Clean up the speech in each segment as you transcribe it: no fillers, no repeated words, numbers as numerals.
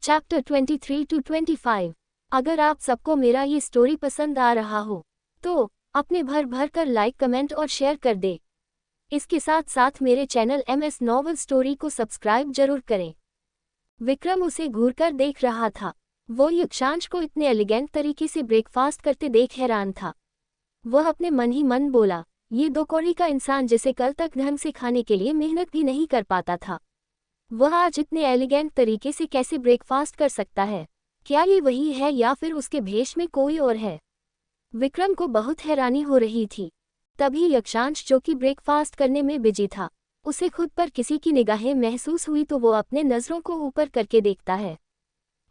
Chapter 23 to 25। अगर आप सबको मेरा ये स्टोरी पसंद आ रहा हो तो अपने भर कर लाइक, कमेंट और शेयर कर दे। इसके साथ साथ मेरे चैनल MS नॉवल स्टोरी को सब्सक्राइब जरूर करें। विक्रम उसे घूरकर देख रहा था। वो यक्षांश को इतने एलिगेंट तरीके से ब्रेकफास्ट करते देख हैरान था। वह अपने मन ही मन बोला, ये दो कौड़ी का इंसान जिसे कल तक ढंग से खाने के लिए मेहनत भी नहीं कर पाता था, वह आज इतने एलिगेंट तरीके से कैसे ब्रेकफास्ट कर सकता है? क्या ये वही है या फिर उसके भेष में कोई और है? विक्रम को बहुत हैरानी हो रही थी। तभी यक्षांश, जो कि ब्रेकफास्ट करने में बिजी था, उसे खुद पर किसी की निगाहें महसूस हुई तो वो अपने नज़रों को ऊपर करके देखता है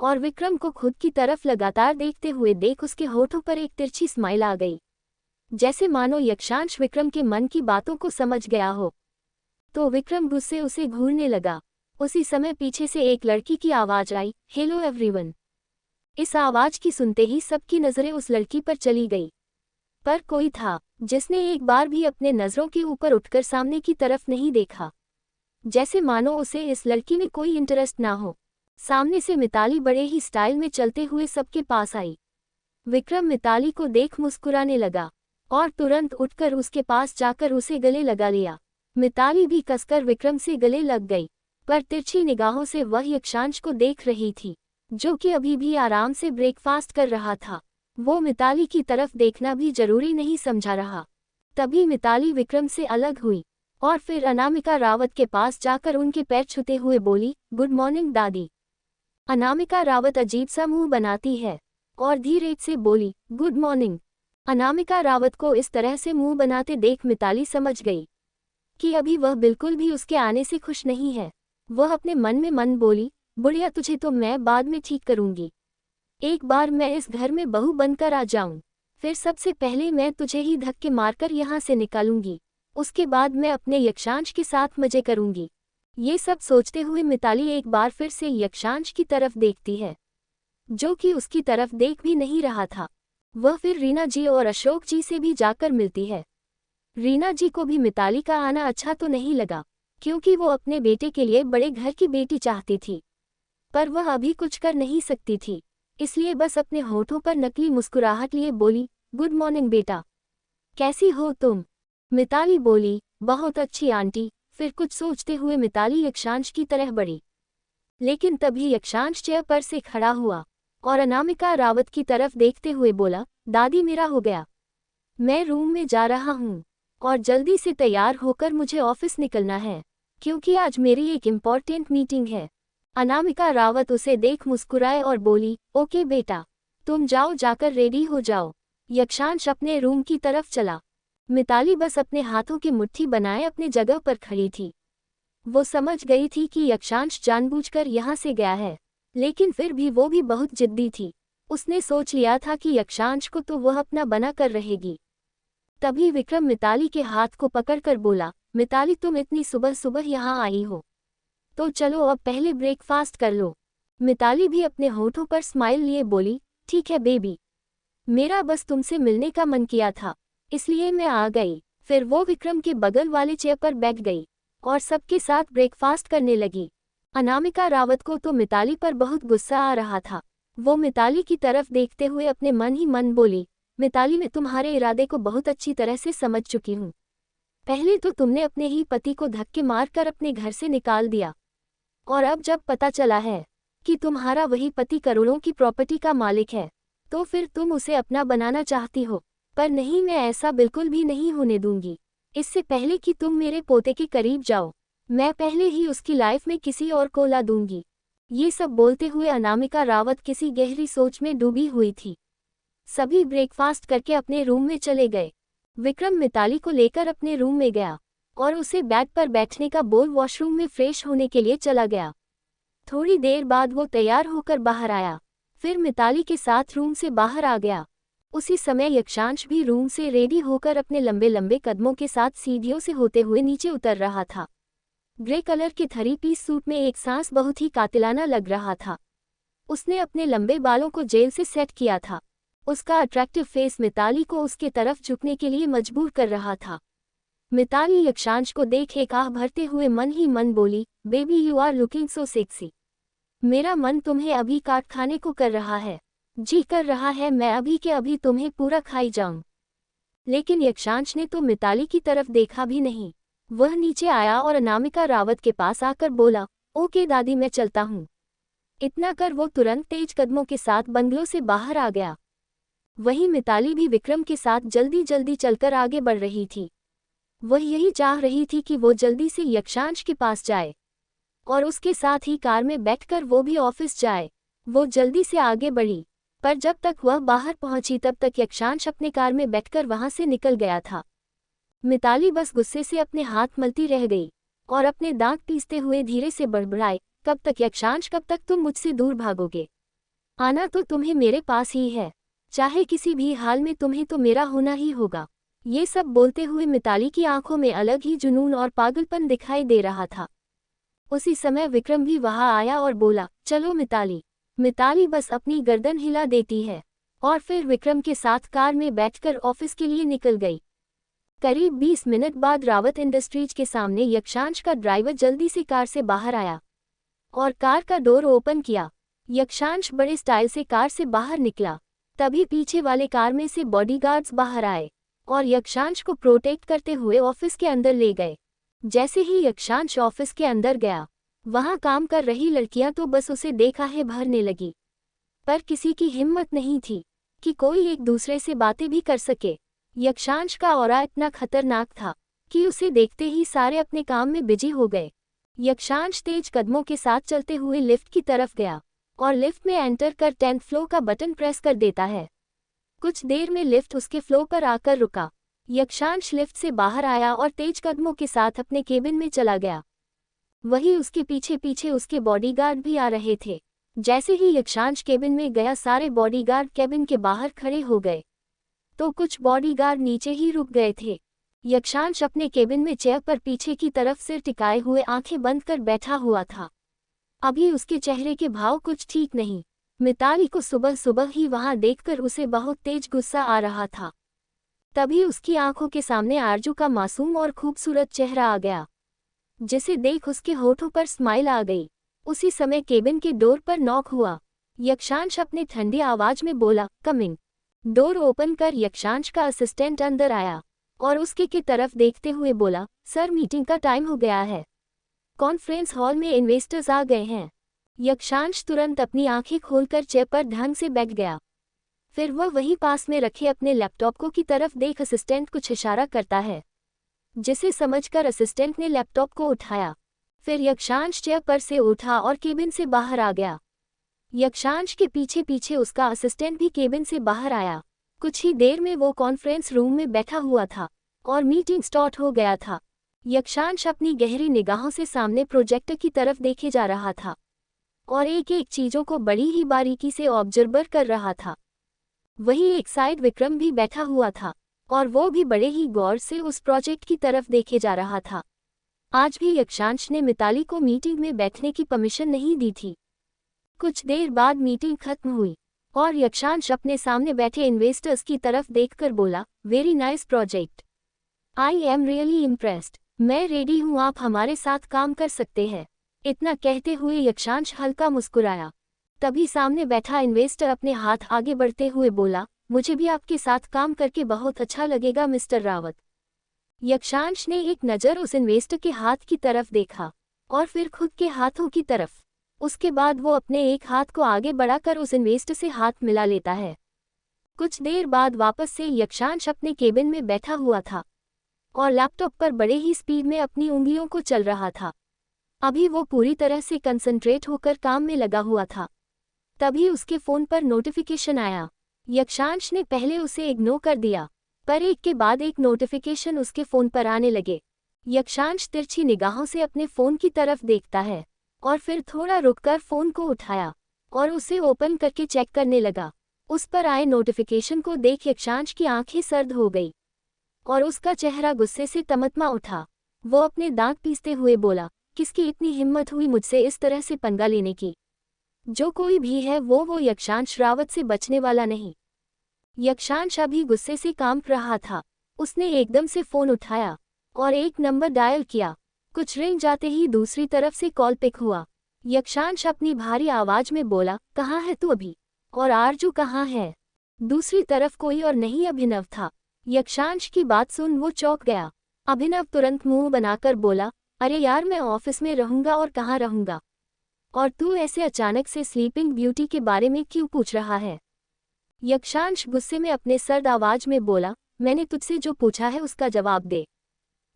और विक्रम को खुद की तरफ लगातार देखते हुए देख उसके होठों पर एक तिरछी स्माइल आ गई, जैसे मानो यक्षांश विक्रम के मन की बातों को समझ गया हो। तो विक्रम गुस्से उसे घूरने लगा। उसी समय पीछे से एक लड़की की आवाज आई, हेलो एवरीवन। इस आवाज की सुनते ही सबकी नजरें उस लड़की पर चली गई, पर कोई था जिसने एक बार भी अपने नजरों के ऊपर उठकर सामने की तरफ नहीं देखा, जैसे मानो उसे इस लड़की में कोई इंटरेस्ट ना हो। सामने से मिताली बड़े ही स्टाइल में चलते हुए सबके पास आई। विक्रम मिताली को देख मुस्कुराने लगा और तुरंत उठकर उसके पास जाकर उसे गले लगा लिया। मिताली भी कसकर विक्रम से गले लग गई, पर तिरछी निगाहों से वह यक्षांश को देख रही थी, जो कि अभी भी आराम से ब्रेकफास्ट कर रहा था। वो मिताली की तरफ देखना भी जरूरी नहीं समझा रहा। तभी मिताली विक्रम से अलग हुई और फिर अनामिका रावत के पास जाकर उनके पैर छूते हुए बोली, गुड मॉर्निंग दादी। अनामिका रावत अजीब सा मुंह बनाती है और धीरे से बोली, गुड मॉर्निंग। अनामिका रावत को इस तरह से मुंह बनाते देख मिताली समझ गई कि अभी वह बिल्कुल भी उसके आने से खुश नहीं है। वह अपने मन में मन बोली, बुढ़िया तुझे तो मैं बाद में ठीक करूंगी। एक बार मैं इस घर में बहू बनकर आ जाऊं, फिर सबसे पहले मैं तुझे ही धक्के मारकर यहाँ से निकालूंगी। उसके बाद मैं अपने यक्षांश के साथ मजे करूंगी। ये सब सोचते हुए मिताली एक बार फिर से यक्षांश की तरफ देखती है, जो कि उसकी तरफ देख भी नहीं रहा था। वह फिर रीना जी और अशोक जी से भी जाकर मिलती है। रीना जी को भी मिताली का आना अच्छा तो नहीं लगा, क्योंकि वो अपने बेटे के लिए बड़े घर की बेटी चाहती थी, पर वह अभी कुछ कर नहीं सकती थी, इसलिए बस अपने होठों पर नकली मुस्कुराहट लिए बोली, गुड मॉर्निंग बेटा, कैसी हो तुम? मिताली बोली, बहुत अच्छी आंटी। फिर कुछ सोचते हुए मिताली यक्षांश की तरह बढ़ी, लेकिन तभी यक्षांश चेयर पर से खड़ा हुआ और अनामिका रावत की तरफ देखते हुए बोला, दादी मेरा हो गया, मैं रूम में जा रहा हूँ और जल्दी से तैयार होकर मुझे ऑफिस निकलना है, क्योंकि आज मेरी एक इम्पॉर्टेंट मीटिंग है। अनामिका रावत उसे देख मुस्कुराए और बोली, ओके बेटा, तुम जाओ, जाकर रेडी हो जाओ। यक्षांश अपने रूम की तरफ चला। मिताली बस अपने हाथों की मुट्ठी बनाए अपने जगह पर खड़ी थी। वो समझ गई थी कि यक्षांश जानबूझकर यहाँ से गया है, लेकिन फिर भी वो भी बहुत जिद्दी थी। उसने सोच लिया था कि यक्षांश को तो वह अपना बना कर रहेगी। तभी विक्रम मिताली के हाथ को पकड़कर बोला, मिताली तुम इतनी सुबह सुबह यहाँ आई हो, तो चलो अब पहले ब्रेकफास्ट कर लो। मिताली भी अपने होठों पर स्माइल लिए बोली, ठीक है बेबी, मेरा बस तुमसे मिलने का मन किया था, इसलिए मैं आ गई। फिर वो विक्रम के बगल वाले चेयर पर बैठ गई और सबके साथ ब्रेकफास्ट करने लगी। अनामिका रावत को तो मिताली पर बहुत गुस्सा आ रहा था। वो मिताली की तरफ देखते हुए अपने मन ही मन बोली, मिताली मैं तुम्हारे इरादे को बहुत अच्छी तरह से समझ चुकी हूँ। पहले तो तुमने अपने ही पति को धक्के मारकर अपने घर से निकाल दिया, और अब जब पता चला है कि तुम्हारा वही पति करोड़ों की प्रॉपर्टी का मालिक है, तो फिर तुम उसे अपना बनाना चाहती हो। पर नहीं, मैं ऐसा बिल्कुल भी नहीं होने दूंगी। इससे पहले कि तुम मेरे पोते के करीब जाओ, मैं पहले ही उसकी लाइफ में किसी और को ला दूंगी। ये सब बोलते हुए अनामिका रावत किसी गहरी सोच में डूबी हुई थी। सभी ब्रेकफास्ट करके अपने रूम में चले गए। विक्रम मिताली को लेकर अपने रूम में गया और उसे बेड पर बैठने का बोल वॉशरूम में फ्रेश होने के लिए चला गया। थोड़ी देर बाद वो तैयार होकर बाहर आया, फिर मिताली के साथ रूम से बाहर आ गया। उसी समय यक्षांश भी रूम से रेडी होकर अपने लंबे लंबे कदमों के साथ सीढ़ियों से होते हुए नीचे उतर रहा था। ग्रे कलर के 3 पीस सूट में एक सांस बहुत ही कातिलाना लग रहा था। उसने अपने लंबे बालों को जेल से सेट किया था। उसका अट्रैक्टिव फेस मिताली को उसके तरफ झुकने के लिए मजबूर कर रहा था। मिताली यक्षांश को देख एक आह भरते हुए मन ही मन बोली, baby you are looking so sexy. मेरा मन तुम्हें अभी काट खाने को कर रहा है। जी कर रहा है मैं अभी के अभी तुम्हें पूरा खाई जाऊं। लेकिन यक्षांश ने तो मिताली की तरफ देखा भी नहीं। वह नीचे आया और अनामिका रावत के पास आकर बोला, ओके दादी मैं चलता हूँ। इतना कर वो तुरंत तेज कदमों के साथ बंगलों से बाहर आ गया। वहीं मिताली भी विक्रम के साथ जल्दी जल्दी चलकर आगे बढ़ रही थी। वह यही चाह रही थी कि वो जल्दी से यक्षांश के पास जाए और उसके साथ ही कार में बैठकर वो भी ऑफिस जाए। वो जल्दी से आगे बढ़ी, पर जब तक वह बाहर पहुंची तब तक यक्षांश अपने कार में बैठकर वहां से निकल गया था। मिताली बस गुस्से से अपने हाथ मलती रह गई और अपने दांत पीसते हुए धीरे से बड़बड़ाए, कब तक यक्षांश, कब तक तुम मुझसे दूर भागोगे? आना तो तुम्हें मेरे पास ही है, चाहे किसी भी हाल में तुम्हें तो मेरा होना ही होगा। ये सब बोलते हुए मिताली की आंखों में अलग ही जुनून और पागलपन दिखाई दे रहा था। उसी समय विक्रम भी वहां आया और बोला, चलो मिताली। मिताली बस अपनी गर्दन हिला देती है और फिर विक्रम के साथ कार में बैठकर ऑफिस के लिए निकल गई। करीब 20 मिनट बाद रावत इंडस्ट्रीज के सामने यक्षांश का ड्राइवर जल्दी से कार से बाहर आया और कार का डोर ओपन किया। यक्षांश बड़े स्टाइल से कार से बाहर निकला। तभी पीछे वाले कार में से बॉडीगार्ड्स बाहर आए और यक्षांश को प्रोटेक्ट करते हुए ऑफिस के अंदर ले गए। जैसे ही यक्षांश ऑफिस के अंदर गया, वहां काम कर रही लड़कियां तो बस उसे देखा है भरने लगी, पर किसी की हिम्मत नहीं थी कि कोई एक दूसरे से बातें भी कर सके। यक्षांश का ऑरा इतना खतरनाक था कि उसे देखते ही सारे अपने काम में बिजी हो गए। यक्षांश तेज कदमों के साथ चलते हुए लिफ्ट की तरफ गया और लिफ्ट में एंटर कर 10th फ्लोर का बटन प्रेस कर देता है। कुछ देर में लिफ्ट उसके फ्लोर पर आकर रुका। यक्षांश लिफ्ट से बाहर आया और तेज कदमों के साथ अपने केबिन में चला गया। वहीं उसके पीछे पीछे उसके बॉडीगार्ड भी आ रहे थे। जैसे ही यक्षांश केबिन में गया, सारे बॉडीगार्ड केबिन के बाहर खड़े हो गए, तो कुछ बॉडीगार्ड नीचे ही रुक गए थे। यक्षांश अपने केबिन में चेयर पर पीछे की तरफ सिर टिकाए हुए आंखें बंद कर बैठा हुआ था। अभी उसके चेहरे के भाव कुछ ठीक नहीं। मिताली को सुबह सुबह ही वहां देखकर उसे बहुत तेज गुस्सा आ रहा था। तभी उसकी आंखों के सामने आरजू का मासूम और खूबसूरत चेहरा आ गया, जिसे देख उसके होठों पर स्माइल आ गई। उसी समय केबिन के डोर पर नॉक हुआ। यक्षांश अपनी ठंडी आवाज में बोला, कमिंग। डोर ओपन कर यक्षांश का असिस्टेंट अंदर आया और उसके की तरफ देखते हुए बोला, सर मीटिंग का टाइम हो गया है, कॉन्फ्रेंस हॉल में इन्वेस्टर्स आ गए हैं। यक्षांश तुरंत अपनी आंखें खोलकर चेयर पर ढंग से बैठ गया। फिर वह वहीं पास में रखे अपने लैपटॉप को की तरफ देख असिस्टेंट कुछ इशारा करता है, जिसे समझकर असिस्टेंट ने लैपटॉप को उठाया। फिर यक्षांश चेयर पर से उठा और केबिन से बाहर आ गया। यक्षांश के पीछे पीछे उसका असिस्टेंट भी केबिन से बाहर आया। कुछ ही देर में वो कॉन्फ्रेंस रूम में बैठा हुआ था और मीटिंग स्टार्ट हो गया था। यक्षांश अपनी गहरी निगाहों से सामने प्रोजेक्टर की तरफ देखे जा रहा था और एक एक चीजों को बड़ी ही बारीकी से ऑब्जर्वर कर रहा था। वहीं एक साइड विक्रम भी बैठा हुआ था और वो भी बड़े ही गौर से उस प्रोजेक्ट की तरफ देखे जा रहा था। आज भी यक्षांश ने मिताली को मीटिंग में बैठने की परमिशन नहीं दी थी। कुछ देर बाद मीटिंग खत्म हुई और यक्षांश अपने सामने बैठे इन्वेस्टर्स की तरफ देखकर बोला, very nice project, I am really impressed, मैं रेडी हूँ, आप हमारे साथ काम कर सकते हैं। इतना कहते हुए यक्षांश हल्का मुस्कुराया। तभी सामने बैठा इन्वेस्टर अपने हाथ आगे बढ़ते हुए बोला, मुझे भी आपके साथ काम करके बहुत अच्छा लगेगा मिस्टर रावत। यक्षांश ने एक नज़र उस इन्वेस्टर के हाथ की तरफ देखा और फिर खुद के हाथों की तरफ। उसके बाद वो अपने एक हाथ को आगे बढ़ाकर उस इन्वेस्टर से हाथ मिला लेता है। कुछ देर बाद वापस से यक्षांश अपने केबिन में बैठा हुआ था और लैपटॉप पर बड़े ही स्पीड में अपनी उंगलियों को चल रहा था। अभी वो पूरी तरह से कंसंट्रेट होकर काम में लगा हुआ था। तभी उसके फ़ोन पर नोटिफिकेशन आया। यक्षांश ने पहले उसे इग्नोर कर दिया, पर एक के बाद एक नोटिफिकेशन उसके फ़ोन पर आने लगे। यक्षांश तिरछी निगाहों से अपने फ़ोन की तरफ देखता है और फिर थोड़ा रुककर फ़ोन को उठाया और उसे ओपन करके चेक करने लगा। उस पर आए नोटिफिकेशन को देख यक्षांश की आंखें सर्द हो गई और उसका चेहरा गुस्से से तमतमा उठा। वो अपने दांत पीसते हुए बोला, किसकी इतनी हिम्मत हुई मुझसे इस तरह से पंगा लेने की? जो कोई भी है वो यक्षांश रावत से बचने वाला नहीं। यक्षांश अभी गुस्से से कांप रहा था। उसने एकदम से फ़ोन उठाया और एक नंबर डायल किया। कुछ रिंग जाते ही दूसरी तरफ से कॉल पिक हुआ। यक्षांश अपनी भारी आवाज में बोला, कहाँ है तू अभी? और आरजू कहाँ है? दूसरी तरफ कोई और नहीं, अभिनव था। यक्षांश की बात सुन वो चौंक गया। अभिनव तुरंत मुंह बनाकर बोला, अरे यार, मैं ऑफिस में रहूंगा और कहाँ रहूंगा? और तू ऐसे अचानक से स्लीपिंग ब्यूटी के बारे में क्यों पूछ रहा है? यक्षांश गुस्से में अपने सर्द आवाज में बोला, मैंने तुझसे जो पूछा है उसका जवाब दे।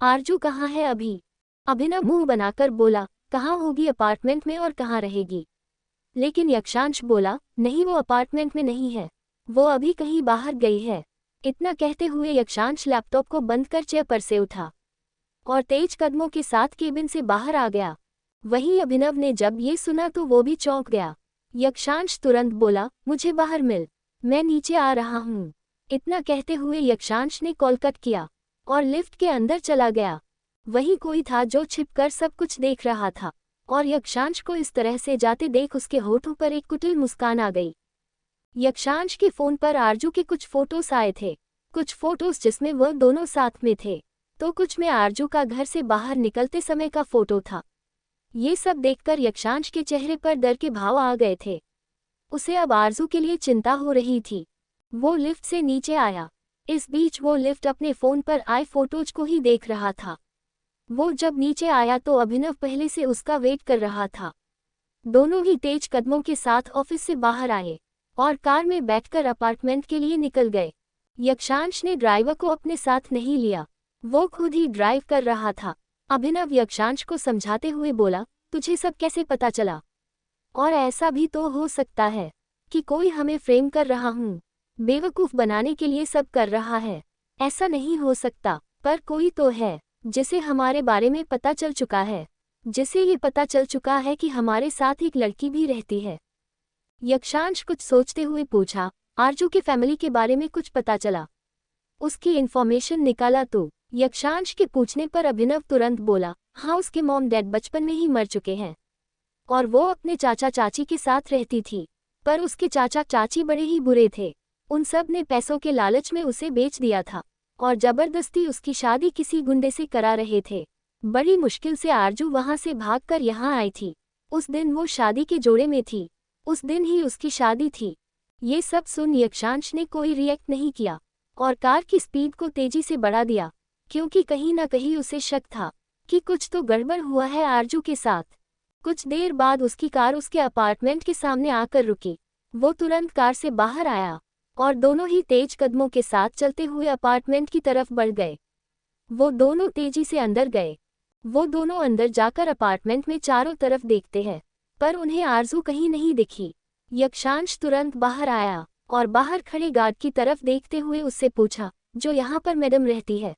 आरजू कहाँ है अभी? अभिनव मुंह बनाकर बोला, कहाँ होगी, अपार्टमेंट में, और कहाँ रहेगी? लेकिन यक्षांश बोला, नहीं, वो अपार्टमेंट में नहीं है, वो अभी कहीं बाहर गई है। इतना कहते हुए यक्षांश लैपटॉप को बंद कर चेयर पर से उठा और तेज कदमों के साथ केबिन से बाहर आ गया। वहीं अभिनव ने जब ये सुना तो वो भी चौंक गया। यक्षांश तुरंत बोला, मुझे बाहर मिल, मैं नीचे आ रहा हूँ। इतना कहते हुए यक्षांश ने कॉल कट किया और लिफ्ट के अंदर चला गया। वहीं कोई था जो छिपकर सब कुछ देख रहा था और यक्षांश को इस तरह से जाते देख उसके होठों पर एक कुटिल मुस्कान आ गई। यक्षांश के फोन पर आरजू के कुछ फोटोज आए थे, कुछ फोटोज जिसमें वह दोनों साथ में थे, तो कुछ में आरजू का घर से बाहर निकलते समय का फोटो था। ये सब देखकर यक्षांश के चेहरे पर डर के भाव आ गए थे। उसे अब आरजू के लिए चिंता हो रही थी। वो लिफ्ट से नीचे आया। इस बीच वो लिफ्ट अपने फोन पर आए फोटोज को ही देख रहा था। वो जब नीचे आया तो अभिनव पहले से उसका वेट कर रहा था। दोनों ही तेज कदमों के साथ ऑफिस से बाहर आए और कार में बैठकर अपार्टमेंट के लिए निकल गए। यक्षांश ने ड्राइवर को अपने साथ नहीं लिया, वो खुद ही ड्राइव कर रहा था। अभिनव यक्षांश को समझाते हुए बोला, तुझे सब कैसे पता चला? और ऐसा भी तो हो सकता है कि कोई हमें फ्रेम कर रहा हूँ, बेवकूफ़ बनाने के लिए सब कर रहा है। ऐसा नहीं हो सकता, पर कोई तो है जिसे हमारे बारे में पता चल चुका है, जिसे ये पता चल चुका है कि हमारे साथ एक लड़की भी रहती है। यक्षांश कुछ सोचते हुए पूछा, आरजू के फैमिली के बारे में कुछ पता चला? उसकी इन्फॉर्मेशन निकाला तो? यक्षांश के पूछने पर अभिनव तुरंत बोला, हाँ, उसके मॉम डैड बचपन में ही मर चुके हैं और वो अपने चाचा चाची के साथ रहती थी। पर उसके चाचा चाची बड़े ही बुरे थे। उन सब ने पैसों के लालच में उसे बेच दिया था और जबरदस्ती उसकी शादी किसी गुंडे से करा रहे थे। बड़ी मुश्किल से आरजू वहां से भागकर यहाँ आई थी। उस दिन वो शादी के जोड़े में थी, उस दिन ही उसकी शादी थी। ये सब सुन यक्षांश ने कोई रिएक्ट नहीं किया और कार की स्पीड को तेजी से बढ़ा दिया, क्योंकि कहीं ना कहीं उसे शक था कि कुछ तो गड़बड़ हुआ है आरजू के साथ। कुछ देर बाद उसकी कार उसके अपार्टमेंट के सामने आकर रुकी। वो तुरंत कार से बाहर आया और दोनों ही तेज कदमों के साथ चलते हुए अपार्टमेंट की तरफ बढ़ गए। वो दोनों तेजी से अंदर गए। वो दोनों अंदर जाकर अपार्टमेंट में चारों तरफ देखते हैं, पर उन्हें आरजू कहीं नहीं दिखी। यक्षांश तुरंत बाहर आया और बाहर खड़े गार्ड की तरफ देखते हुए उससे पूछा, जो यहाँ पर मैडम रहती है,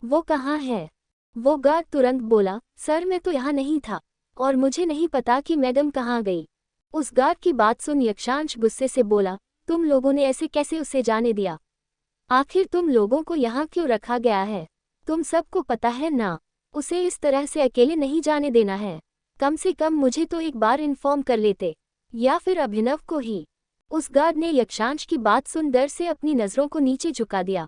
वो कहाँ है? वो गार्ड तुरंत बोला, सर, मैं तो यहाँ नहीं था और मुझे नहीं पता कि मैडम कहाँ गई। उस गार्ड की बात सुन यक्षांश गुस्से से बोला, तुम लोगों ने ऐसे कैसे उसे जाने दिया? आखिर तुम लोगों को यहाँ क्यों रखा गया है? तुम सबको पता है ना, उसे इस तरह से अकेले नहीं जाने देना है। कम से कम मुझे तो एक बार इन्फॉर्म कर लेते, या फिर अभिनव को ही। उस गार्ड ने यक्षांश की बात सुन डर से अपनी नज़रों को नीचे झुका दिया।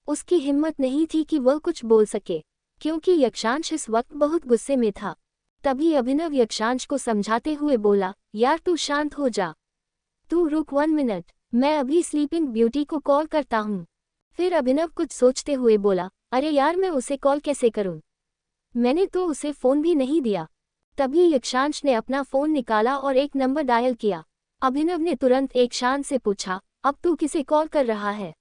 उसकी हिम्मत नहीं थी कि वह कुछ बोल सके, क्योंकि यक्षांश इस वक्त बहुत गुस्से में था। तभी अभिनव यक्षांश को समझाते हुए बोला, यार तू शांत हो जा, तू रुक 1 मिनट, मैं अभी स्लीपिंग ब्यूटी को कॉल करता हूँ। फिर अभिनव कुछ सोचते हुए बोला, अरे यार, मैं उसे कॉल कैसे करूँ? मैंने तो उसे फ़ोन भी नहीं दिया। तभी यक्षांश ने अपना फ़ोन निकाला और एक नंबर डायल किया। अभिनव ने तुरंत यक्षांश से पूछा, अब तू किसे कॉल कर रहा है?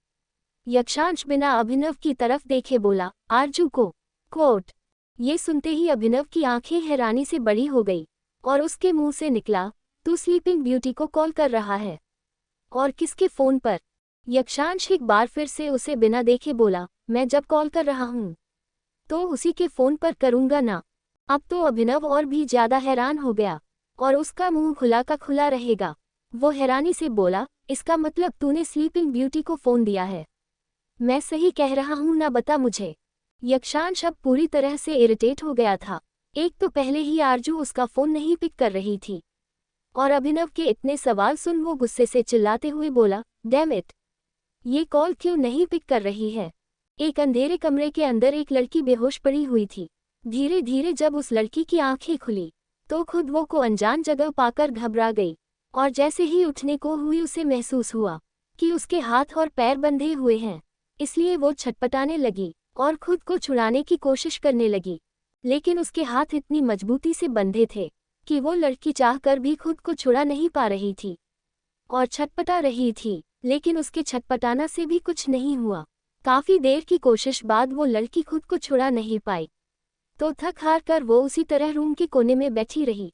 यक्षांश बिना अभिनव की तरफ देखे बोला, आरजू को। कोट। ये सुनते ही अभिनव की आंखें हैरानी से बड़ी हो गई और उसके मुंह से निकला, तू स्लीपिंग ब्यूटी को कॉल कर रहा है? और किसके फ़ोन पर? यक्षांश एक बार फिर से उसे बिना देखे बोला, मैं जब कॉल कर रहा हूँ तो उसी के फ़ोन पर करूँगा ना। अब तो अभिनव और भी ज़्यादा हैरान हो गया और उसका मुंह खुला का खुला रहेगा। वो हैरानी से बोला, इसका मतलब तूने स्लीपिंग ब्यूटी को फ़ोन दिया है? मैं सही कह रहा हूँ ना, बता मुझे। यक्षांश अब पूरी तरह से इरिटेट हो गया था। एक तो पहले ही आरजू उसका फ़ोन नहीं पिक कर रही थी और अभिनव के इतने सवाल सुन वो गुस्से से चिल्लाते हुए बोला, डैम इट, ये कॉल क्यों नहीं पिक कर रही है? एक अंधेरे कमरे के अंदर एक लड़की बेहोश पड़ी हुई थी। धीरे धीरे जब उस लड़की की आंखें खुली तो खुद वो को अनजान जगह पाकर घबरा गई, और जैसे ही उठने को हुई उसे महसूस हुआ कि उसके हाथ और पैर बंधे हुए हैं। इसलिए वो छटपटाने लगी और खुद को छुड़ाने की कोशिश करने लगी, लेकिन उसके हाथ इतनी मजबूती से बंधे थे कि वो लड़की चाहकर भी खुद को छुड़ा नहीं पा रही थी और छटपटा रही थी, लेकिन उसके छटपटाना से भी कुछ नहीं हुआ। काफी देर की कोशिश बाद वो लड़की खुद को छुड़ा नहीं पाई, तो थक हार कर वो उसी तरह रूम के कोने में बैठी रही,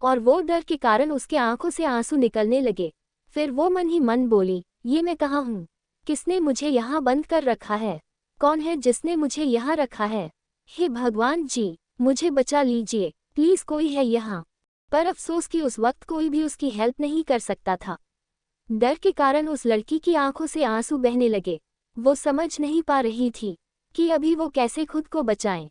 और वो डर के कारण उसके आंखों से आंसू निकलने लगे। फिर वो मन ही मन बोली, ये मैं कहाँ हूँ? किसने मुझे यहाँ बंद कर रखा है? कौन है जिसने मुझे यहाँ रखा है? हे भगवान जी, मुझे बचा लीजिए, प्लीज कोई है यहाँ। पर अफसोस कि उस वक्त कोई भी उसकी हेल्प नहीं कर सकता था। डर के कारण उस लड़की की आंखों से आंसू बहने लगे। वो समझ नहीं पा रही थी कि अभी वो कैसे खुद को बचाएं।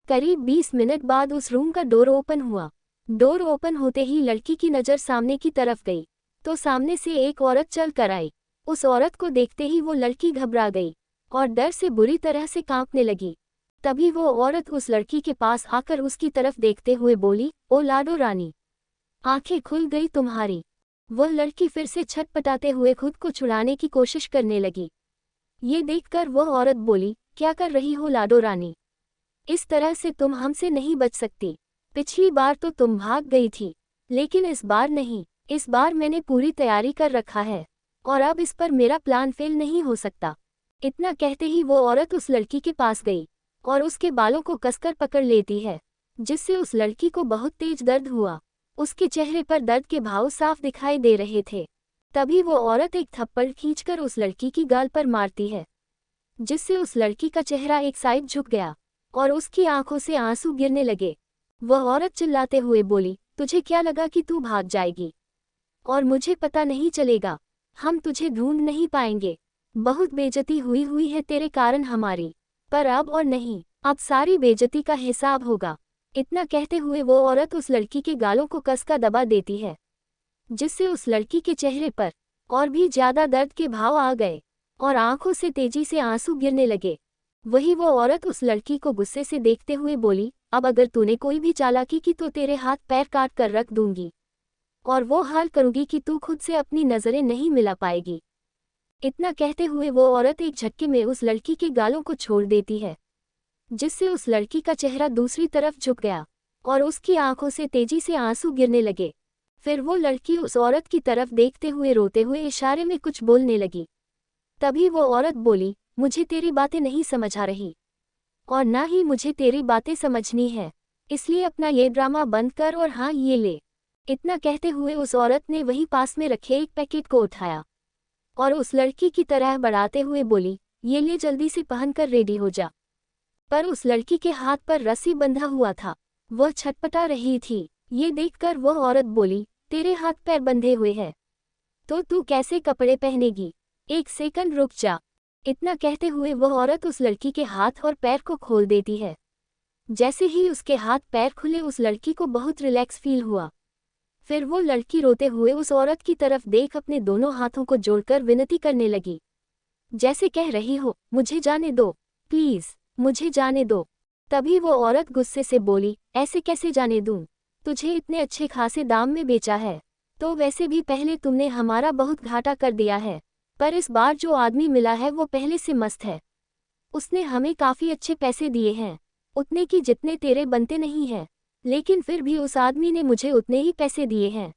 करीब 20 मिनट बाद उस रूम का डोर ओपन हुआ। डोर ओपन होते ही लड़की की नज़र सामने की तरफ गई, तो सामने से एक औरत चल कर आई। उस औरत को देखते ही वो लड़की घबरा गई और डर से बुरी तरह से कांपने लगी। तभी वो औरत उस लड़की के पास आकर उसकी तरफ देखते हुए बोली, ओ लाडो रानी, आंखें खुल गई तुम्हारी। वह लड़की फिर से छटपटाते हुए खुद को छुड़ाने की कोशिश करने लगी। ये देखकर वह औरत बोली, क्या कर रही हो लाडो रानी? इस तरह से तुम हमसे नहीं बच सकती। पिछली बार तो तुम भाग गई थी, लेकिन इस बार नहीं। इस बार मैंने पूरी तैयारी कर रखा है और अब इस पर मेरा प्लान फेल नहीं हो सकता। इतना कहते ही वो औरत उस लड़की के पास गई और उसके बालों को कसकर पकड़ लेती है, जिससे उस लड़की को बहुत तेज दर्द हुआ। उसके चेहरे पर दर्द के भाव साफ दिखाई दे रहे थे। तभी वो औरत एक थप्पड़ खींचकर उस लड़की की गाल पर मारती है, जिससे उस लड़की का चेहरा एक साइड झुक गया और उसकी आंखों से आंसू गिरने लगे। वह औरत चिल्लाते हुए बोली, तुझे क्या लगा कि तू भाग जाएगी और मुझे पता नहीं चलेगा? हम तुझे ढूंढ नहीं पाएंगे। बहुत बेइज्जती हुई है तेरे कारण हमारी, पर अब और नहीं, अब सारी बेइज्जती का हिसाब होगा। इतना कहते हुए वो औरत उस लड़की के गालों को कसकर दबा देती है, जिससे उस लड़की के चेहरे पर और भी ज्यादा दर्द के भाव आ गए और आंखों से तेजी से आंसू गिरने लगे। वही वो औरत उस लड़की को गुस्से से देखते हुए बोली, अब अगर तूने कोई भी चालाकी की तो तेरे हाथ पैर काट कर रख दूंगी और वो हाल करूंगी कि तू खुद से अपनी नजरें नहीं मिला पाएगी। इतना कहते हुए वो औरत एक झटके में उस लड़की के गालों को छोड़ देती है, जिससे उस लड़की का चेहरा दूसरी तरफ झुक गया और उसकी आंखों से तेजी से आंसू गिरने लगे। फिर वो लड़की उस औरत की तरफ देखते हुए रोते हुए इशारे में कुछ बोलने लगी। तभी वो औरत बोली, मुझे तेरी बातें नहीं समझ आ रही और ना ही मुझे तेरी बातें समझनी है, इसलिए अपना ये ड्रामा बंद कर और हाँ ये ले। इतना कहते हुए उस औरत ने वहीं पास में रखे एक पैकेट को उठाया और उस लड़की की तरह बढ़ाते हुए बोली, ये ले, जल्दी से पहनकर रेडी हो जा। पर उस लड़की के हाथ पर रस्सी बंधा हुआ था, वह छटपटा रही थी। ये देखकर वह औरत बोली, तेरे हाथ पैर बंधे हुए हैं तो तू कैसे कपड़े पहनेगी? एक सेकंड रुक जा। इतना कहते हुए वह औरत उस लड़की के हाथ और पैर को खोल देती है। जैसे ही उसके हाथ पैर खुले उस लड़की को बहुत रिलैक्स फील हुआ। फिर वो लड़की रोते हुए उस औरत की तरफ देख अपने दोनों हाथों को जोड़कर विनती करने लगी, जैसे कह रही हो, मुझे जाने दो, प्लीज मुझे जाने दो। तभी वो औरत गुस्से से बोली, ऐसे कैसे जाने दूं? तुझे इतने अच्छे खासे दाम में बेचा है, तो वैसे भी पहले तुमने हमारा बहुत घाटा कर दिया है, पर इस बार जो आदमी मिला है वो पहले से मस्त है। उसने हमें काफ़ी अच्छे पैसे दिए हैं, उतने की जितने तेरे बनते नहीं हैं, लेकिन फिर भी उस आदमी ने मुझे उतने ही पैसे दिए हैं।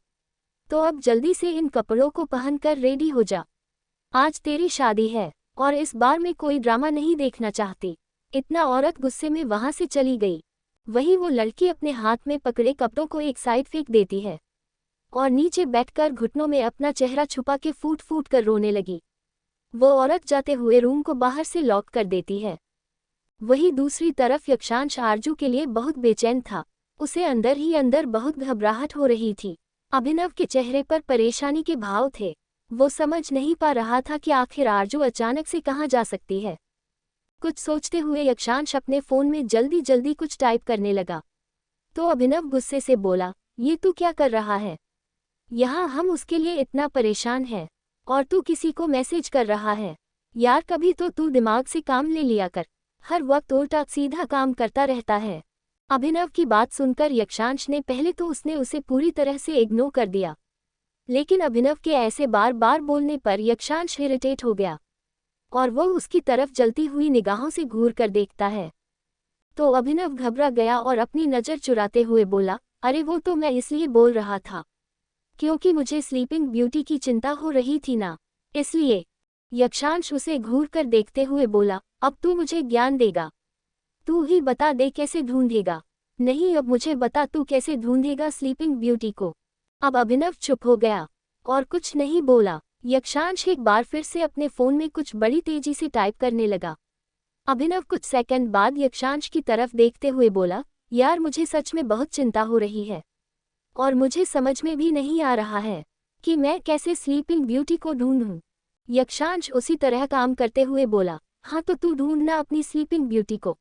तो अब जल्दी से इन कपड़ों को पहनकर रेडी हो जा, आज तेरी शादी है और इस बार मैं कोई ड्रामा नहीं देखना चाहती। इतना औरत गुस्से में वहां से चली गई। वहीं वो लड़की अपने हाथ में पकड़े कपड़ों को एक साइड फेंक देती है और नीचे बैठकर घुटनों में अपना चेहरा छुपा के फूट फूट कर रोने लगी। वो औरत जाते हुए रूम को बाहर से लॉक कर देती है। वहीं दूसरी तरफ यक्षांश आरजू के लिए बहुत बेचैन था। उसे अंदर ही अंदर बहुत घबराहट हो रही थी। अभिनव के चेहरे पर परेशानी के भाव थे। वो समझ नहीं पा रहा था कि आखिर आरजू अचानक से कहाँ जा सकती है। कुछ सोचते हुए यक्षांश अपने फ़ोन में जल्दी जल्दी कुछ टाइप करने लगा, तो अभिनव गुस्से से बोला, ये तू क्या कर रहा है? यहाँ हम उसके लिए इतना परेशान हैं और तू किसी को मैसेज कर रहा है। यार कभी तो तू दिमाग से काम ले लिया कर, हर वक्त उल्टा सीधा काम करता रहता है। अभिनव की बात सुनकर यक्षांश ने पहले तो उसने उसे पूरी तरह से इग्नोर कर दिया, लेकिन अभिनव के ऐसे बार बार बोलने पर यक्षांश इरिटेट हो गया और वो उसकी तरफ जलती हुई निगाहों से घूर कर देखता है। तो अभिनव घबरा गया और अपनी नज़र चुराते हुए बोला, अरे वो तो मैं इसलिए बोल रहा था क्योंकि मुझे स्लीपिंग ब्यूटी की चिंता हो रही थी ना, इसलिए। यक्षांश उसे घूर कर देखते हुए बोला, अब तू मुझे ज्ञान देगा? तू ही बता दे कैसे ढूंढेगा। नहीं, अब मुझे बता तू कैसे ढूंढेगा स्लीपिंग ब्यूटी को। अब अभिनव चुप हो गया और कुछ नहीं बोला। यक्षांश एक बार फिर से अपने फोन में कुछ बड़ी तेजी से टाइप करने लगा। अभिनव कुछ सेकंड बाद यक्षांश की तरफ देखते हुए बोला, यार मुझे सच में बहुत चिंता हो रही है और मुझे समझ में भी नहीं आ रहा है कि मैं कैसे स्लीपिंग ब्यूटी को ढूंढूं। यक्षांश उसी तरह काम करते हुए बोला, हाँ तो तू ढूंढना अपनी स्लीपिंग ब्यूटी को।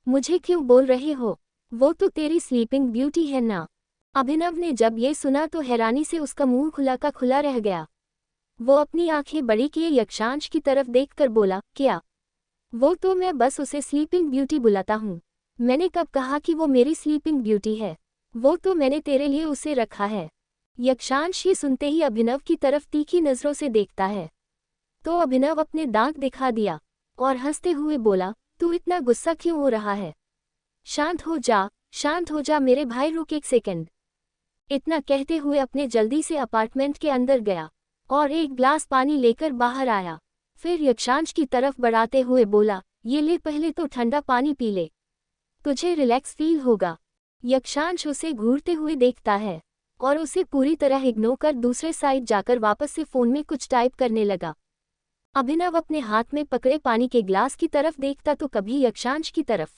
मुझे क्यों बोल रहे हो, वो तो तेरी स्लीपिंग ब्यूटी है ना। अभिनव ने जब ये सुना तो हैरानी से उसका मुंह खुला का खुला रह गया। वो अपनी आंखें बड़ी किए यक्षांश की तरफ देखकर बोला, क्या? वो तो मैं बस उसे स्लीपिंग ब्यूटी बुलाता हूँ। मैंने कब कहा कि वो मेरी स्लीपिंग ब्यूटी है? वो तो मैंने तेरे लिए उसे रखा है। यक्षांश ये सुनते ही अभिनव की तरफ तीखी नज़रों से देखता है। तो अभिनव अपने दांत दिखा दिया और हंसते हुए बोला, तू इतना गुस्सा क्यों हो रहा है? शांत हो जा, शांत हो जा मेरे भाई, रुक एक सेकंड। इतना कहते हुए अपने जल्दी से अपार्टमेंट के अंदर गया और एक ग्लास पानी लेकर बाहर आया। फिर यक्षांश की तरफ बढ़ाते हुए बोला, ये ले, पहले तो ठंडा पानी पी ले, तुझे रिलैक्स फील होगा। यक्षांश उसे घूरते हुए देखता है और उसे पूरी तरह इग्नोर कर दूसरे साइड जाकर वापस से फोन में कुछ टाइप करने लगा। अभिनव अपने हाथ में पकड़े पानी के ग्लास की तरफ देखता तो कभी यक्षांश की तरफ,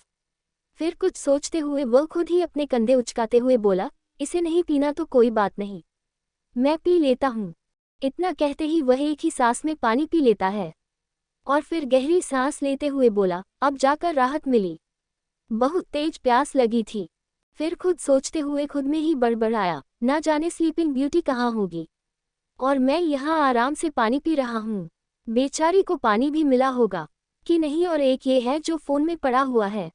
फिर कुछ सोचते हुए वह खुद ही अपने कंधे उचकाते हुए बोला, इसे नहीं पीना तो कोई बात नहीं, मैं पी लेता हूँ। इतना कहते ही वह एक ही सांस में पानी पी लेता है और फिर गहरी सांस लेते हुए बोला, अब जाकर राहत मिली, बहुत तेज प्यास लगी थी। फिर खुद सोचते हुए खुद में ही बड़बड़ाया, ना जाने स्लीपिंग ब्यूटी कहाँ होगी और मैं यहाँ आराम से पानी पी रहा हूँ, बेचारी को पानी भी मिला होगा कि नहीं, और एक ये है जो फोन में पड़ा हुआ है।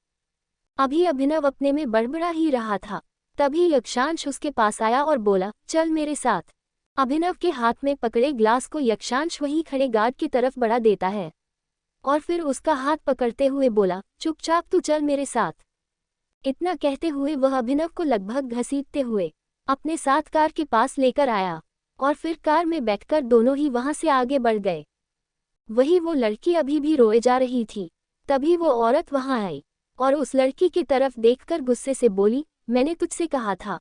अभी अभिनव अपने में बड़बड़ा ही रहा था, तभी यक्षांश उसके पास आया और बोला, चल मेरे साथ। अभिनव के हाथ में पकड़े ग्लास को यक्षांश वहीं खड़े गार्ड की तरफ बढ़ा देता है और फिर उसका हाथ पकड़ते हुए बोला, चुपचाप तू चल मेरे साथ। इतना कहते हुए वह अभिनव को लगभग घसीटते हुए अपने साथ कार के पास लेकर आया और फिर कार में बैठकर दोनों ही वहां से आगे बढ़ गए। वही वो लड़की अभी भी रोए जा रही थी। तभी वो औरत वहां आई और उस लड़की की तरफ देखकर गुस्से से बोली, मैंने तुझसे कहा था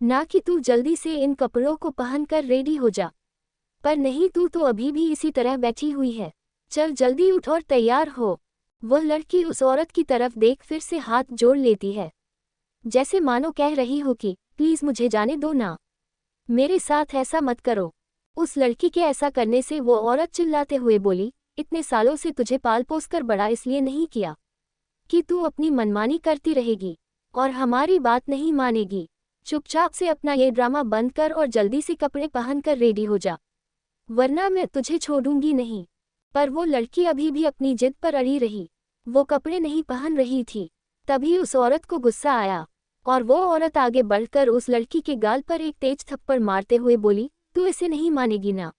ना कि तू जल्दी से इन कपड़ों को पहनकर रेडी हो जा, पर नहीं, तू तो अभी भी इसी तरह बैठी हुई है, चल जल्दी उठ और तैयार हो। वह लड़की उस औरत की तरफ देख फिर से हाथ जोड़ लेती है, जैसे मानो कह रही हो कि प्लीज मुझे जाने दो ना, मेरे साथ ऐसा मत करो। उस लड़की के ऐसा करने से वो औरत चिल्लाते हुए बोली, इतने सालों से तुझे पाल पोस कर बड़ा इसलिए नहीं किया कि तू अपनी मनमानी करती रहेगी और हमारी बात नहीं मानेगी। चुपचाप से अपना ये ड्रामा बंद कर और जल्दी से कपड़े पहनकर रेडी हो जा, वरना मैं तुझे छोड़ूंगी नहीं। पर वो लड़की अभी भी अपनी जिद पर अड़ी रही, वो कपड़े नहीं पहन रही थी। तभी उस औरत को गुस्सा आया और वो औरत आगे बढ़कर उस लड़की के गाल पर एक तेज थप्पड़ मारते हुए बोली, तू इसे नहीं मानेगी ना,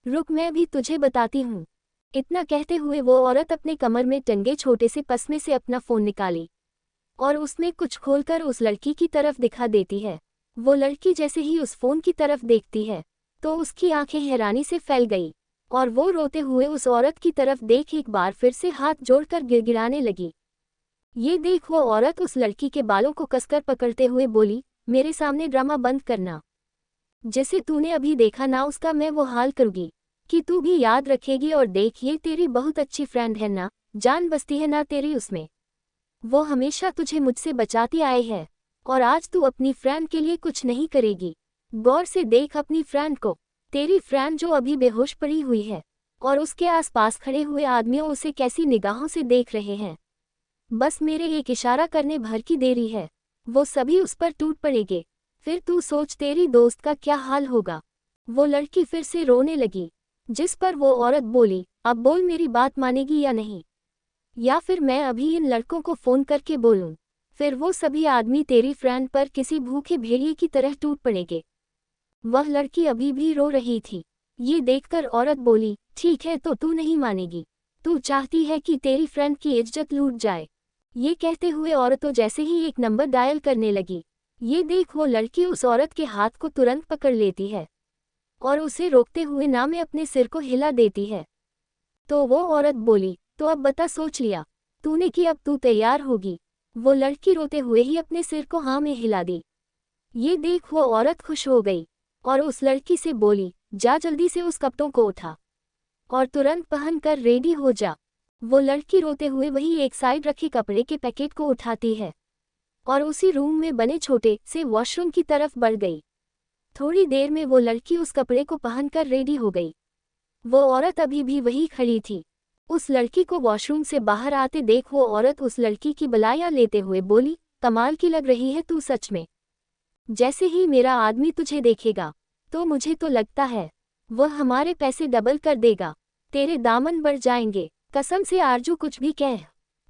रुक मैं भी तुझे बताती हूँ। इतना कहते हुए वो औरत अपने कमर में टंगे छोटे से पसमे से अपना फोन निकाली और उसमें कुछ खोलकर उस लड़की की तरफ दिखा देती है। वो लड़की जैसे ही उस फोन की तरफ देखती है तो उसकी आंखें हैरानी से फैल गई और वो रोते हुए उस औरत की तरफ देख एक बार फिर से हाथ जोड़कर गिड़गिड़ाने लगी। ये देख वो औरत उस लड़की के बालों को कसकर पकड़ते हुए बोली, मेरे सामने ड्रामा बंद करना, जैसे तूने अभी देखा ना उसका मैं वो हाल करूँगी कि तू भी याद रखेगी। और देख, ये तेरी बहुत अच्छी फ्रेंड है ना, जान बसती है ना तेरी उसमें, वो हमेशा तुझे मुझसे बचाती आई है और आज तू अपनी फ्रेंड के लिए कुछ नहीं करेगी। गौर से देख अपनी फ्रेंड को, तेरी फ्रेंड जो अभी बेहोश पड़ी हुई है और उसके आसपास खड़े हुए आदमियों उसे कैसी निगाहों से देख रहे हैं। बस मेरे एक इशारा करने भर की देरी है, वो सभी उस पर टूट पड़ेंगे। फिर तू सोच तेरी दोस्त का क्या हाल होगा। वो लड़की फिर से रोने लगी, जिस पर वो औरत बोली, अब बोल मेरी बात मानेगी या नहीं, या फिर मैं अभी इन लड़कों को फोन करके बोलूं। फिर वो सभी आदमी तेरी फ्रेंड पर किसी भूखे भेड़िए की तरह टूट पड़ेंगे। वह लड़की अभी भी रो रही थी। ये देखकर औरत बोली, ठीक है तो तू नहीं मानेगी, तू चाहती है कि तेरी फ्रेंड की इज्जत लूट जाए। ये कहते हुए औरतों जैसे ही एक नंबर डायल करने लगी। ये देख वो लड़की उस औरत के हाथ को तुरंत पकड़ लेती है और उसे रोकते हुए ना में अपने सिर को हिला देती है। तो वो औरत बोली, तो अब बता, सोच लिया तूने कि अब तू तैयार होगी। वो लड़की रोते हुए ही अपने सिर को हाँ में हिला दी। ये देख वो औरत खुश हो गई और उस लड़की से बोली, जा जल्दी से उस कपड़ों को उठा और तुरंत पहन कर रेडी हो जा। वो लड़की रोते हुए वही एक साइड रखे कपड़े के पैकेट को उठाती है और उसी रूम में बने छोटे से वॉशरूम की तरफ बढ़ गई। थोड़ी देर में वो लड़की उस कपड़े को पहनकर रेडी हो गई। वो औरत अभी भी वही खड़ी थी। उस लड़की को वॉशरूम से बाहर आते देख वो औरत उस लड़की की बलाया लेते हुए बोली, कमाल की लग रही है तू सच में। जैसे ही मेरा आदमी तुझे देखेगा तो मुझे तो लगता है वह हमारे पैसे डबल कर देगा, तेरे दामन बढ़ जाएंगे। कसम से आरजू कुछ भी कह,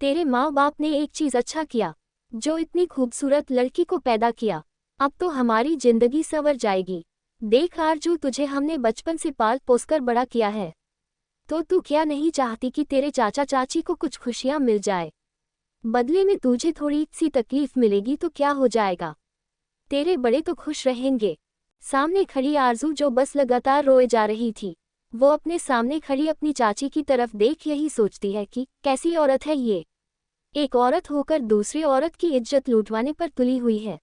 तेरे माँ बाप ने एक चीज अच्छा किया, जो इतनी खूबसूरत लड़की को पैदा किया। अब तो हमारी जिंदगी संवर जाएगी। देख आरजू, तुझे हमने बचपन से पाल पोसकर बड़ा किया है, तो तू क्या नहीं चाहती कि तेरे चाचा चाची को कुछ खुशियां मिल जाए? बदले में तुझे थोड़ी सी तकलीफ मिलेगी तो क्या हो जाएगा, तेरे बड़े तो खुश रहेंगे। सामने खड़ी आरजू जो बस लगातार रोए जा रही थी, वो अपने सामने खड़ी अपनी चाची की तरफ देख यही सोचती है कि कैसी औरत है ये, एक औरत होकर दूसरी औरत की इज्जत लूटवाने पर तुली हुई है।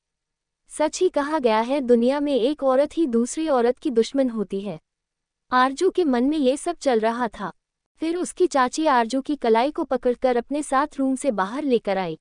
सच ही कहा गया है, दुनिया में एक औरत ही दूसरी औरत की दुश्मन होती है। आरजू के मन में ये सब चल रहा था। फिर उसकी चाची आरजू की कलाई को पकड़कर अपने साथ रूम से बाहर लेकर आई।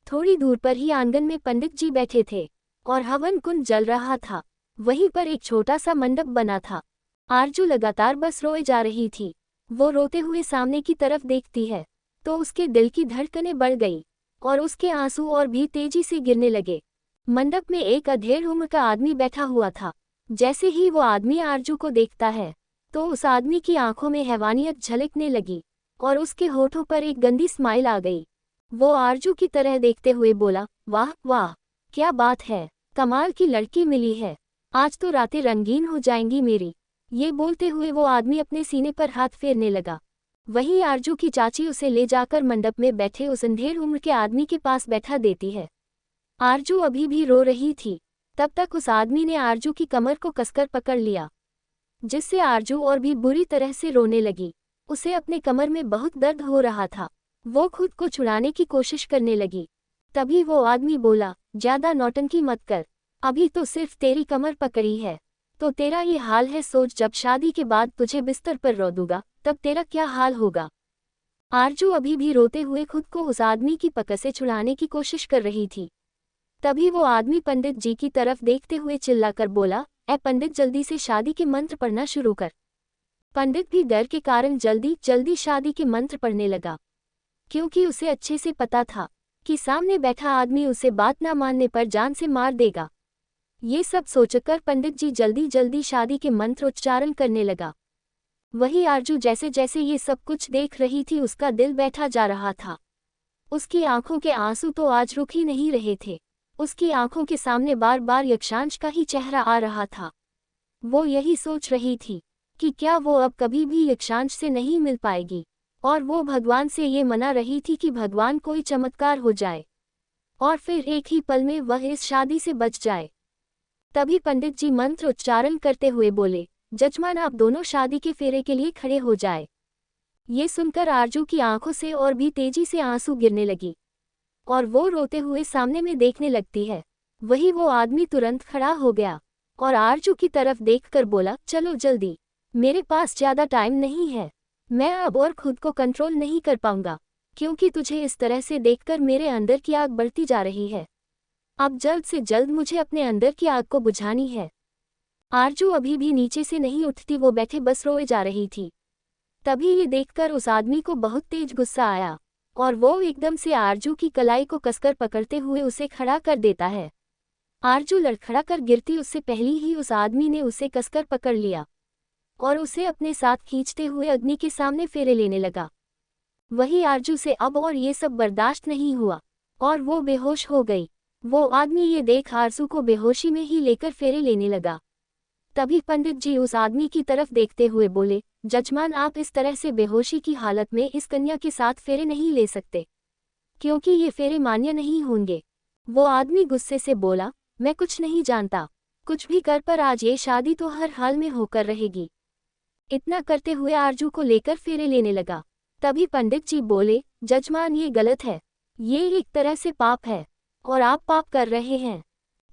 थोड़ी दूर पर ही आंगन में पंडित जी बैठे थे और हवन कुंड जल रहा था। वहीं पर एक छोटा सा मंडप बना था। आरजू लगातार बस रोए जा रही थी। वो रोते हुए सामने की तरफ देखती है तो उसके दिल की धड़कनें बढ़ गई और उसके आंसू और भी तेजी से गिरने लगे। मंडप में एक अधेड़ उम्र का आदमी बैठा हुआ था। जैसे ही वो आदमी आरजू को देखता है तो उस आदमी की आंखों में हैवानियत झलकने लगी और उसके होठों पर एक गंदी स्माइल आ गई। वो आरजू की तरह देखते हुए बोला, वाह वाह, क्या बात है, कमाल की लड़की मिली है, आज तो रातें रंगीन हो जाएंगी मेरी। ये बोलते हुए वो आदमी अपने सीने पर हाथ फेरने लगा। वहीं आरजू की चाची उसे ले जाकर मंडप में बैठे उस अंधेड़ उम्र के आदमी के पास बैठा देती है। आरजू अभी भी रो रही थी। तब तक उस आदमी ने आरजू की कमर को कसकर पकड़ लिया, जिससे आरजू और भी बुरी तरह से रोने लगी। उसे अपने कमर में बहुत दर्द हो रहा था। वो खुद को छुड़ाने की कोशिश करने लगी। तभी वो आदमी बोला, ज्यादा नौटंकी मत कर, अभी तो सिर्फ तेरी कमर पकड़ी है तो तेरा ये हाल है, सोच जब शादी के बाद तुझे बिस्तर पर रो दूंगा तब तेरा क्या हाल होगा। आरजू अभी भी रोते हुए खुद को उस आदमी की पकड़ से छुड़ाने की कोशिश कर रही थी। तभी वो आदमी पंडित जी की तरफ देखते हुए चिल्लाकर बोला, ए पंडित, जल्दी से शादी के मंत्र पढ़ना शुरू कर। पंडित भी डर के कारण जल्दी जल्दी शादी के मंत्र पढ़ने लगा, क्योंकि उसे अच्छे से पता था कि सामने बैठा आदमी उसे बात ना मानने पर जान से मार देगा। ये सब सोचकर पंडित जी जल्दी जल्दी शादी के मंत्र उच्चारण करने लगा। वही आरजू जैसे जैसे ये सब कुछ देख रही थी उसका दिल बैठा जा रहा था। उसकी आंखों के आंसू तो आज रुक ही नहीं रहे थे। उसकी आंखों के सामने बार बार यक्षांश का ही चेहरा आ रहा था। वो यही सोच रही थी कि क्या वो अब कभी भी यक्षांश से नहीं मिल पाएगी, और वो भगवान से ये मना रही थी कि भगवान कोई चमत्कार हो जाए और फिर एक ही पल में वह इस शादी से बच जाए। तभी पंडित जी मंत्र उच्चारण करते हुए बोले, जजमान आप दोनों शादी के फेरे के लिए खड़े हो जाए। ये सुनकर आरजू की आंखों से और भी तेजी से आंसू गिरने लगी और वो रोते हुए सामने में देखने लगती है। वही वो आदमी तुरंत खड़ा हो गया और आरजू की तरफ देखकर बोला, चलो जल्दी, मेरे पास ज्यादा टाइम नहीं है, मैं अब और खुद को कंट्रोल नहीं कर पाऊंगा, क्योंकि तुझे इस तरह से देखकर मेरे अंदर की आग बढ़ती जा रही है। अब जल्द से जल्द मुझे अपने अंदर की आग को बुझानी है। आरजू अभी भी नीचे से नहीं उठती, वो बैठे बस रोए जा रही थी। तभी ये देखकर उस आदमी को बहुत तेज गुस्सा आया और वो एकदम से आरजू की कलाई को कसकर पकड़ते हुए उसे खड़ा कर देता है। आरजू लड़खड़ा कर गिरती उससे पहले ही उस आदमी ने उसे कसकर पकड़ लिया और उसे अपने साथ खींचते हुए अग्नि के सामने फेरे लेने लगा। वही आरजू से अब और ये सब बर्दाश्त नहीं हुआ। और वो बेहोश हो गई। वो आदमी ये देख आरजू को बेहोशी में ही लेकर फेरे लेने लगा। तभी पंडित जी उस आदमी की तरफ देखते हुए बोले, जजमान आप इस तरह से बेहोशी की हालत में इस कन्या के साथ फेरे नहीं ले सकते, क्योंकि ये फेरे मान्य नहीं होंगे। वो आदमी गुस्से से बोला, मैं कुछ नहीं जानता, कुछ भी कर पर आज ये शादी तो हर हाल में होकर रहेगी। इतना करते हुए आरजू को लेकर फेरे लेने लगा। तभी पंडित जी बोले, जजमान ये गलत है, ये एक तरह से पाप है और आप पाप कर रहे हैं।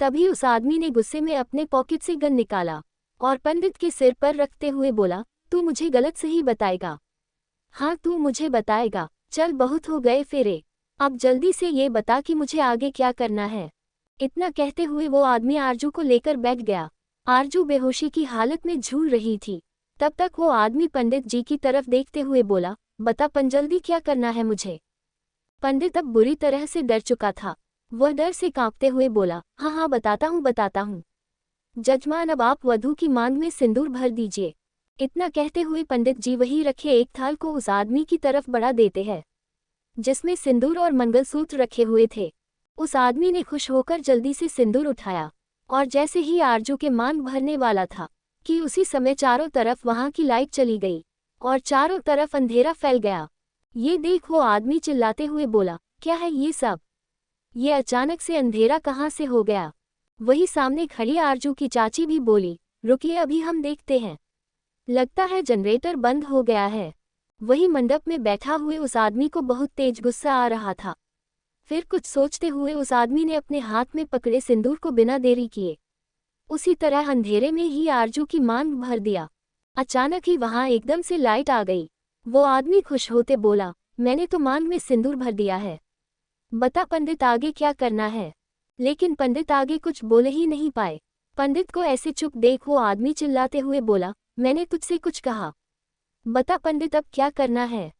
तभी उस आदमी ने गुस्से में अपने पॉकेट से गन निकाला और पंडित के सिर पर रखते हुए बोला, तू मुझे गलत सही बताएगा? हाँ तू मुझे बताएगा। चल बहुत हो गए फेरे, अब जल्दी से ये बता कि मुझे आगे क्या करना है। इतना कहते हुए वो आदमी आरजू को लेकर बैठ गया। आरजू बेहोशी की हालत में झूल रही थी। तब तक वो आदमी पंडित जी की तरफ देखते हुए बोला, बता जल्दी क्या करना है मुझे। पंडित अब बुरी तरह से डर चुका था। वह डर से कांपते हुए बोला, हाँ हाँ बताता हूँ। जजमान अब आप वधू की मांग में सिंदूर भर दीजिए। इतना कहते हुए पंडित जी वही रखे एक थाल को उस आदमी की तरफ बढ़ा देते हैं, जिसमें सिंदूर और मंगलसूत्र रखे हुए थे। उस आदमी ने खुश होकर जल्दी से सिंदूर उठाया और जैसे ही आरजू के मांग भरने वाला था कि उसी समय चारों तरफ वहां की लाइट चली गई और चारों तरफ अंधेरा फैल गया। ये देख वो आदमी चिल्लाते हुए बोला, क्या है ये सब? ये अचानक से अंधेरा कहाँ से हो गया? वही सामने खड़ी आरजू की चाची भी बोली, रुकिए अभी हम देखते हैं, लगता है जनरेटर बंद हो गया है। वही मंडप में बैठा हुए उस आदमी को बहुत तेज गुस्सा आ रहा था। फिर कुछ सोचते हुए उस आदमी ने अपने हाथ में पकड़े सिंदूर को बिना देरी किए उसी तरह अंधेरे में ही आरजू की मांग भर दिया। अचानक ही वहां एकदम से लाइट आ गई। वो आदमी खुश होते बोला, मैंने तो मांग में सिंदूर भर दिया है, बता पंडित आगे क्या करना है। लेकिन पंडित आगे कुछ बोले ही नहीं पाए। पंडित को ऐसे चुप देख वो आदमी चिल्लाते हुए बोला, मैंने तुझसे कुछ कहा, बता पंडित अब क्या करना है।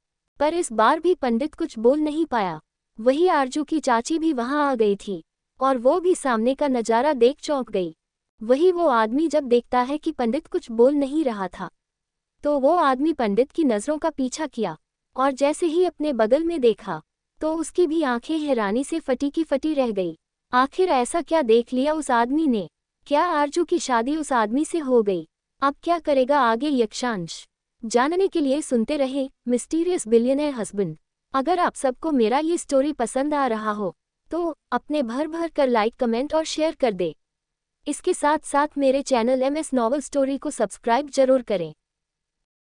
पर इस बार भी पंडित कुछ बोल नहीं पाया। वही आरजू की चाची भी वहां आ गई थी और वो भी सामने का नजारा देख चौंक गई। वही वो आदमी जब देखता है कि पंडित कुछ बोल नहीं रहा था, तो वो आदमी पंडित की नजरों का पीछा किया और जैसे ही अपने बगल में देखा तो उसकी भी आंखें हैरानी से फटी की फटी रह गई। आखिर ऐसा क्या देख लिया उस आदमी ने? क्या आरजू की शादी उस आदमी से हो गई? अब क्या करेगा आगे यक्षांश? जानने के लिए सुनते रहे मिस्टीरियस बिलियनेयर हस्बैंड। अगर आप सबको मेरा ये स्टोरी पसंद आ रहा हो तो अपने भर कर लाइक कमेंट और शेयर कर दे। इसके साथ साथ मेरे चैनल MS नॉवल स्टोरी को सब्सक्राइब जरूर करें।